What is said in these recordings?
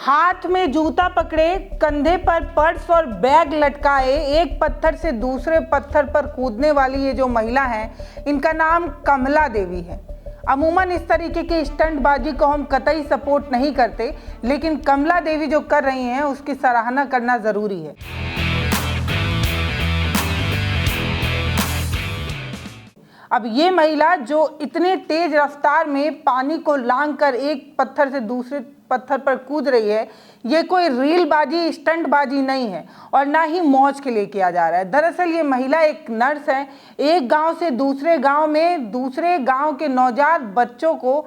हाथ में जूता पकड़े, कंधे पर पर्स और बैग लटकाए, एक पत्थर से दूसरे पत्थर पर कूदने वाली ये जो महिला है, इनका नाम कमला देवी है। अमूमन इस तरीके की स्टंटबाजी को हम कतई सपोर्ट नहीं करते, लेकिन कमला देवी जो कर रही हैं उसकी सराहना करना ज़रूरी है। अब ये महिला जो इतने तेज रफ्तार में पानी को लांघकर एक पत्थर से दूसरे पत्थर पर कूद रही है, ये कोई रीलबाजी स्टंटबाजी नहीं है और ना ही मौज के लिए किया जा रहा है। दरअसल ये महिला एक नर्स है। एक गांव से दूसरे गांव में दूसरे गांव के नवजात बच्चों को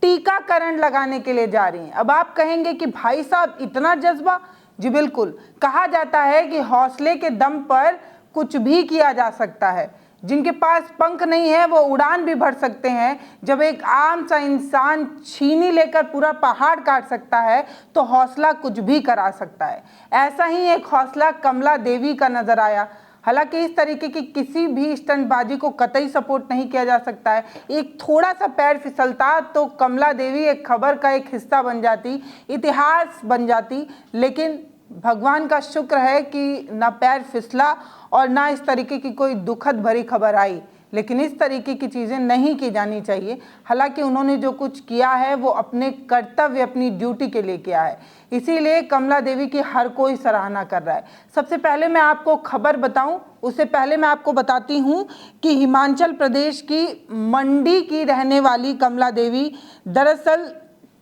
टीकाकरण लगाने के लिए जा रही हैं। अब आप कहेंगे कि भाई साहब इतना जज्बा? जी बिल्कुल। कहा जाता है कि हौसले के दम पर कुछ भी किया जा सकता है। जिनके पास पंख नहीं है वो उड़ान भी भर सकते हैं। जब एक आम सा इंसान छीनी लेकर पूरा पहाड़ काट सकता है तो हौसला कुछ भी करा सकता है। ऐसा ही एक हौसला कमला देवी का नजर आया। हालांकि इस तरीके की किसी भी स्टंटबाजी को कतई सपोर्ट नहीं किया जा सकता है। एक थोड़ा सा पैर फिसलता तो कमला देवी एक खबर का एक हिस्सा बन जाती, इतिहास बन जाती। लेकिन भगवान का शुक्र है कि ना पैर फिसला और ना इस तरीके की कोई दुखद भरी खबर आई। लेकिन इस तरीके की चीज़ें नहीं की जानी चाहिए। हालांकि उन्होंने जो कुछ किया है वो अपने कर्तव्य, अपनी ड्यूटी के लिए किया है, इसीलिए कमला देवी की हर कोई सराहना कर रहा है। सबसे पहले मैं आपको खबर बताऊं, उससे पहले मैं आपको बताती हूं कि हिमाचल प्रदेश की मंडी की रहने वाली कमला देवी दरअसल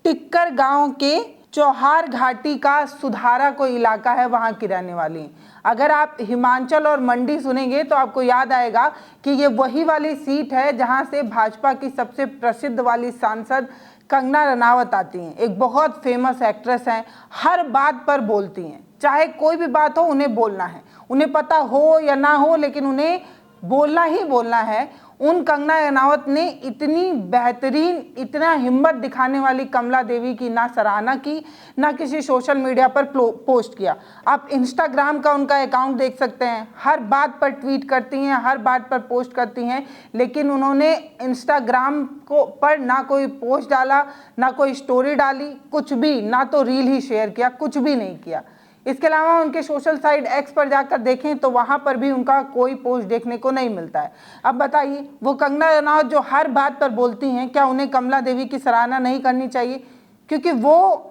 टिक्कर गाँव के चौहार घाटी का सुधारा कोई इलाका है, वहाँ की रहने वाली। अगर आप हिमाचल और मंडी सुनेंगे तो आपको याद आएगा कि ये वही वाली सीट है जहाँ से भाजपा की सबसे प्रसिद्ध वाली सांसद कंगना रनावत आती हैं। एक बहुत फेमस एक्ट्रेस हैं, हर बात पर बोलती हैं। चाहे कोई भी बात हो उन्हें बोलना है, उन्हें पता हो या ना हो, लेकिन उन्हें बोलना ही बोलना है। उन कंगना रनावत ने इतनी बेहतरीन, इतना हिम्मत दिखाने वाली कमला देवी की ना सराहना की, ना किसी सोशल मीडिया पर पोस्ट किया। आप इंस्टाग्राम का उनका अकाउंट देख सकते हैं, हर बात पर ट्वीट करती हैं, हर बात पर पोस्ट करती हैं। लेकिन उन्होंने इंस्टाग्राम को पर ना कोई पोस्ट डाला, ना कोई स्टोरी डाली, कुछ भी, ना तो रील ही शेयर किया, कुछ भी नहीं किया। इसके अलावा उनके सोशल साइट एक्स पर जाकर देखें तो वहाँ पर भी उनका कोई पोस्ट देखने को नहीं मिलता है। अब बताइए, वो कंगना रनावत जो हर बात पर बोलती हैं, क्या उन्हें कमला देवी की सराहना नहीं करनी चाहिए? क्योंकि वो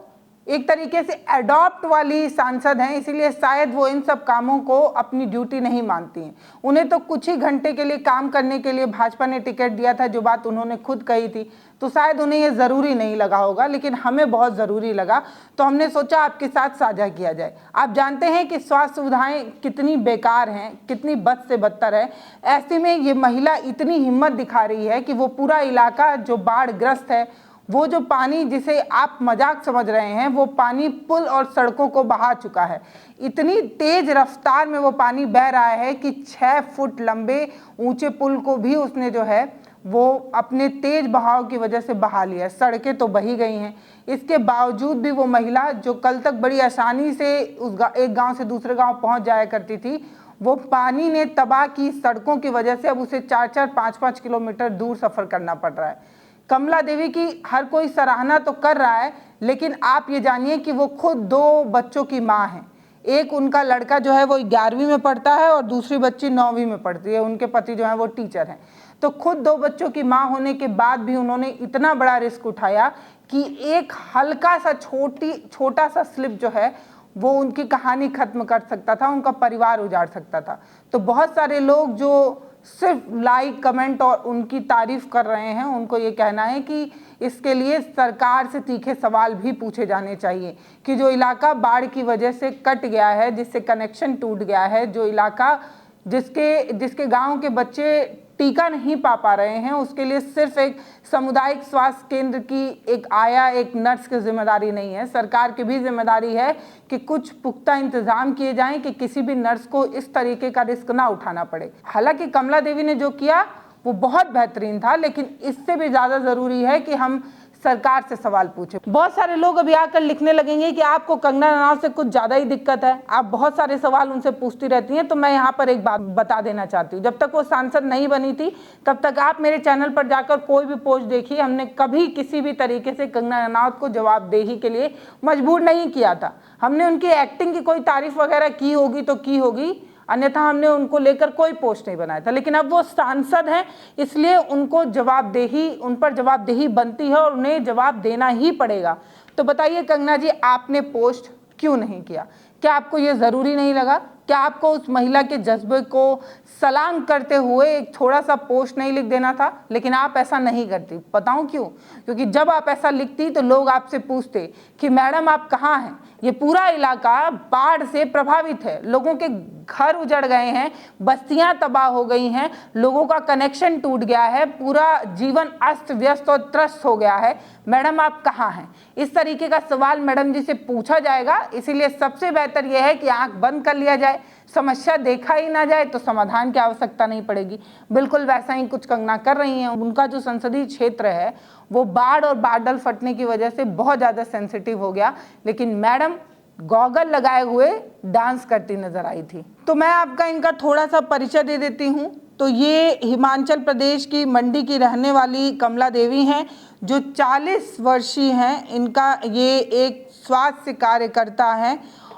एक तरीके से अडॉप्ट वाली सांसद हैं, इसीलिए शायद वो इन सब कामों को अपनी ड्यूटी नहीं मानती हैं। उन्हें तो कुछ ही घंटे के लिए काम करने के लिए भाजपा ने टिकट दिया था, जो बात उन्होंने खुद कही थी, तो शायद उन्हें ये ज़रूरी नहीं लगा होगा, लेकिन हमें बहुत ज़रूरी लगा, तो हमने सोचा आपके साथ साझा किया जाए। आप जानते हैं कि स्वास्थ्य सुविधाएं कितनी बेकार हैं, कितनी बद से बदतर है। ऐसे में ये महिला इतनी हिम्मत दिखा रही है कि वो पूरा इलाका जो बाढ़ ग्रस्त है, वो जो पानी जिसे आप मजाक समझ रहे हैं, वो पानी पुल और सड़कों को बहा चुका है। इतनी तेज रफ्तार में वो पानी बह रहा है कि 6 फुट लंबे ऊंचे पुल को भी उसने जो है वो अपने तेज बहाव की वजह से बहा लिया। सड़कें तो बही गई हैं। इसके बावजूद भी वो महिला जो कल तक बड़ी आसानी से एक गांव से दूसरे गांव पहुंच जाया करती थी, वो पानी ने तबाह की सड़कों की वजह से अब उसे 4-4, 5-5 किलोमीटर दूर सफ़र करना पड़ रहा है। कमला देवी की हर कोई सराहना तो कर रहा है, लेकिन आप ये जानिए कि वो खुद 2 बच्चों की माँ हैं। एक उनका लड़का जो है वो 11वीं में पढ़ता है और दूसरी बच्ची 9वीं में पढ़ती है। उनके पति जो है वो टीचर हैं। तो खुद 2 बच्चों की माँ होने के बाद भी उन्होंने इतना बड़ा रिस्क उठाया कि एक हल्का सा छोटा सा स्लिप जो है वो उनकी कहानी खत्म कर सकता था, उनका परिवार उजाड़ सकता था। तो बहुत सारे लोग जो सिर्फ लाइक, कमेंट और उनकी तारीफ कर रहे हैं, उनको ये कहना है कि इसके लिए सरकार से तीखे सवाल भी पूछे जाने चाहिए कि जो इलाका बाढ़ की वजह से कट गया है, जिससे कनेक्शन टूट गया है, जो इलाका जिसके गांव के बच्चे टीका नहीं पा रहे हैं, उसके लिए सिर्फ एक सामुदायिक स्वास्थ्य केंद्र की एक नर्स की जिम्मेदारी नहीं है। सरकार की भी जिम्मेदारी है कि कुछ पुख्ता इंतजाम किए जाएं कि किसी भी नर्स को इस तरीके का रिस्क ना उठाना पड़े। हालांकि कमला देवी ने जो किया वो बहुत बेहतरीन था, लेकिन इससे भी ज़्यादा ज़रूरी है कि हम सरकार से सवाल पूछे। बहुत सारे लोग अभी आकर लिखने लगेंगे कि आपको कंगना रनावत से कुछ ज़्यादा ही दिक्कत है, आप बहुत सारे सवाल उनसे पूछती रहती हैं। तो मैं यहाँ पर एक बात बता देना चाहती हूँ, जब तक वो सांसद नहीं बनी थी तब तक आप मेरे चैनल पर जाकर कोई भी पोस्ट देखिए, हमने कभी किसी भी तरीके से कंगना रनावत को जवाबदेही के लिए मजबूर नहीं किया था। हमने उनकी एक्टिंग की कोई तारीफ वगैरह की होगी तो की होगी, अन्यथा हमने उनको लेकर कोई पोस्ट नहीं बनाया था। लेकिन अब वो सांसद हैं, इसलिए उनको जवाबदेही, उन पर जवाबदेही बनती है और उन्हें जवाब देना ही पड़ेगा। तो बताइए कंगना जी, आपने पोस्ट क्यों नहीं किया? क्या आपको ये ज़रूरी नहीं लगा? क्या आपको उस महिला के जज्बे को सलाम करते हुए एक थोड़ा सा पोस्ट नहीं लिख देना था? लेकिन आप ऐसा नहीं करती। बताऊं क्यों? क्योंकि जब आप ऐसा लिखती तो लोग आपसे पूछते कि मैडम आप कहाँ हैं? ये पूरा इलाका बाढ़ से प्रभावित है, लोगों के घर उजड़ गए हैं, बस्तियां तबाह हो गई हैं, लोगों का कनेक्शन टूट गया है, पूरा जीवन अस्त व्यस्त और त्रस्त हो गया है, मैडम आप कहाँ हैं? इस तरीके का सवाल मैडम जी से पूछा जाएगा। इसीलिए सबसे बेहतर यह है कि आंख बंद कर लिया जाए, समस्या देखा ही ना जाए तो समाधान की आवश्यकता नहीं पड़ेगी। बिल्कुल वैसा ही कुछ कंगना कर रही हैं। उनका जो संसदीय क्षेत्र है वो बाढ़ और बादल फटने की वजह से बहुत ज़्यादा सेंसिटिव हो गया, लेकिन मैडम गॉगल लगाए हुए डांस करती नजर आई थी। तो मैं आपका इनका थोड़ा सा परिचय दे देती हूँ। तो ये हिमाचल प्रदेश की मंडी की रहने वाली कमला देवी हैं, जो 40 वर्षीय हैं। इनका ये एक स्वास्थ्य कार्यकर्ता है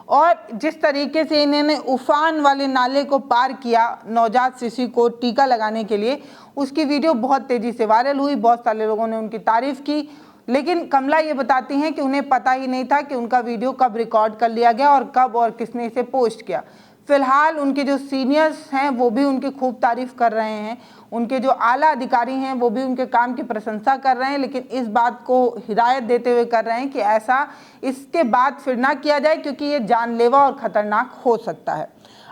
और जिस तरीके से इन्होंने उफान वाले नाले को पार किया नवजात शिशु को टीका लगाने के लिए, उसकी वीडियो बहुत तेज़ी से वायरल हुई। बहुत सारे लोगों ने उनकी तारीफ़ की, लेकिन कमला ये बताती हैं कि उन्हें पता ही नहीं था कि उनका वीडियो कब रिकॉर्ड कर लिया गया और कब और किसने इसे पोस्ट किया। फिलहाल उनके जो सीनियर्स हैं वो भी उनकी खूब तारीफ़ कर रहे हैं, उनके जो आला अधिकारी हैं वो भी उनके काम की प्रशंसा कर रहे हैं, लेकिन इस बात को हिदायत देते हुए कर रहे हैं कि ऐसा इसके बाद फिर ना किया जाए, क्योंकि ये जानलेवा और ख़तरनाक हो सकता है।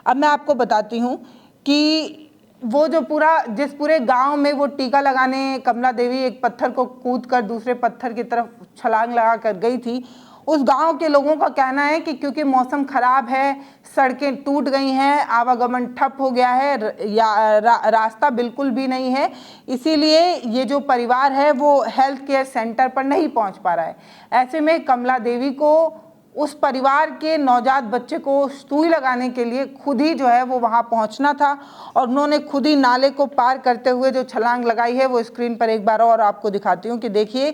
अब मैं आपको बताती हूँ कि वो जो जिस पूरे गांव में वो टीका लगाने कमला देवी एक पत्थर को कूद कर दूसरे पत्थर की तरफ छलांग लगा कर गई थी, उस गांव के लोगों का कहना है कि क्योंकि मौसम खराब है, सड़कें टूट गई हैं, आवागमन ठप हो गया है, रास्ता बिल्कुल भी नहीं है, इसीलिए ये जो परिवार है वो हेल्थ केयर सेंटर पर नहीं पहुंच पा रहा है। ऐसे में कमला देवी को उस परिवार के नवजात बच्चे को सुई लगाने के लिए खुद ही जो है वो वहाँ पहुँचना था और उन्होंने खुद ही नाले को पार करते हुए जो छलांग लगाई है वो स्क्रीन पर एक बार और आपको दिखाती हूँ कि देखिए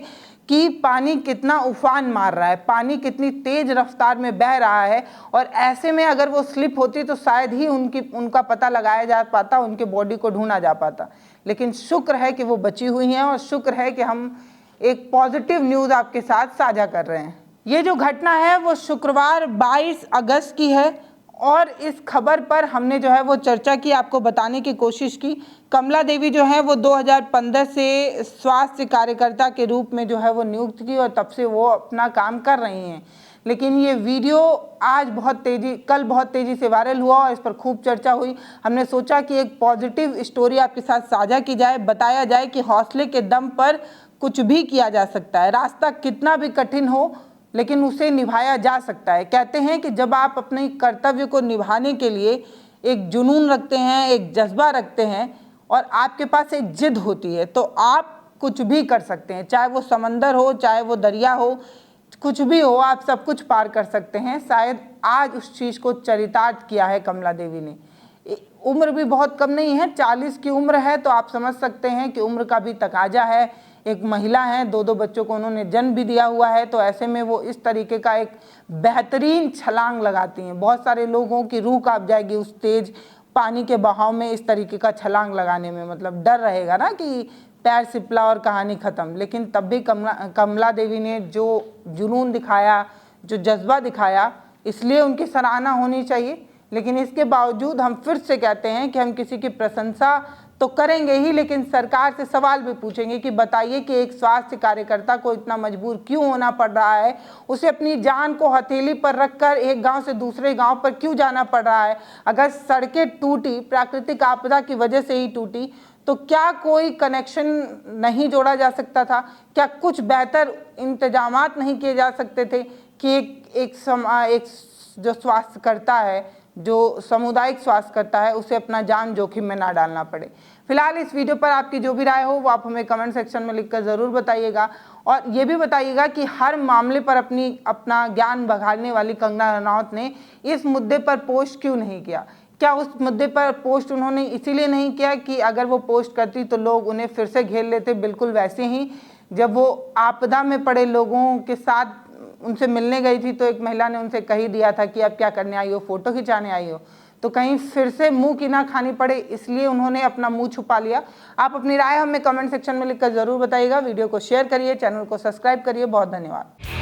कि पानी कितना उफान मार रहा है, पानी कितनी तेज़ रफ्तार में बह रहा है। और ऐसे में अगर वो स्लिप होती तो शायद ही उनका पता लगाया जा पाता, उनके बॉडी को ढूंढा जा पाता। लेकिन शुक्र है कि वो बची हुई हैं और शुक्र है कि हम एक पॉजिटिव न्यूज़ आपके साथ साझा कर रहे हैं। ये जो घटना है वो शुक्रवार 22 अगस्त की है और इस खबर पर हमने जो है वो चर्चा की, आपको बताने की कोशिश की। कमला देवी जो है वो 2015 से स्वास्थ्य कार्यकर्ता के रूप में जो है वो नियुक्त की और तब से वो अपना काम कर रही हैं। लेकिन ये वीडियो कल बहुत तेज़ी से वायरल हुआ और इस पर खूब चर्चा हुई। हमने सोचा कि एक पॉजिटिव स्टोरी आपके साथ साझा की जाए, बताया जाए कि हौसले के दम पर कुछ भी किया जा सकता है, रास्ता कितना भी कठिन हो लेकिन उसे निभाया जा सकता है। कहते हैं कि जब आप अपने कर्तव्य को निभाने के लिए एक जुनून रखते हैं, एक जज्बा रखते हैं और आपके पास एक जिद होती है तो आप कुछ भी कर सकते हैं, चाहे वो समंदर हो, चाहे वो दरिया हो, कुछ भी हो, आप सब कुछ पार कर सकते हैं। शायद आज उस चीज़ को चरितार्थ किया है कमला देवी ने। उम्र भी बहुत कम नहीं है, 40 की उम्र है, तो आप समझ सकते हैं कि उम्र का भी तकाजा है। एक महिला है, 2 बच्चों को उन्होंने जन्म भी दिया हुआ है, तो ऐसे में वो इस तरीके का एक बेहतरीन छलांग लगाती हैं। बहुत सारे लोगों की रूह कांप जाएगी उस तेज पानी के बहाव में इस तरीके का छलांग लगाने में। मतलब डर रहेगा ना कि पैर सिपला और कहानी ख़त्म। लेकिन तब भी कमला देवी ने जो जुनून दिखाया, जो जज्बा दिखाया, इसलिए उनकी सराहना होनी चाहिए। लेकिन इसके बावजूद हम फिर से कहते हैं कि हम किसी की प्रशंसा तो करेंगे ही, लेकिन सरकार से सवाल भी पूछेंगे कि बताइए कि एक स्वास्थ्य कार्यकर्ता को इतना मजबूर क्यों होना पड़ रहा है, उसे अपनी जान को हथेली पर रखकर एक गांव से दूसरे गांव पर क्यों जाना पड़ रहा है। अगर सड़कें टूटी, प्राकृतिक आपदा की वजह से ही टूटी, तो क्या कोई कनेक्शन नहीं जोड़ा जा सकता था? क्या कुछ बेहतर इंतजामात नहीं किए जा सकते थे कि एक जो स्वास्थ्यकर्ता है, जो सामुदायिक स्वास्थ्य करता है उसे अपना जान जोखिम में ना डालना पड़े। फिलहाल इस वीडियो पर आपकी जो भी राय हो वो आप हमें कमेंट सेक्शन में लिखकर ज़रूर बताइएगा और ये भी बताइएगा कि हर मामले पर अपना ज्ञान बघाड़ने वाली कंगना रनौत ने इस मुद्दे पर पोस्ट क्यों नहीं किया। क्या उस मुद्दे पर पोस्ट उन्होंने इसीलिए नहीं किया कि अगर वो पोस्ट करती तो लोग उन्हें फिर से घेर लेते, बिल्कुल वैसे ही जब वो आपदा में पड़े लोगों के साथ उनसे मिलने गई थी तो एक महिला ने उनसे कही दिया था कि अब क्या करने आई हो, फोटो खिंचाने आई हो, तो कहीं फिर से मुंह की ना खानी पड़े इसलिए उन्होंने अपना मुंह छुपा लिया। आप अपनी राय हमें कमेंट सेक्शन में लिखकर ज़रूर बताइएगा। वीडियो को शेयर करिए, चैनल को सब्सक्राइब करिए। बहुत धन्यवाद।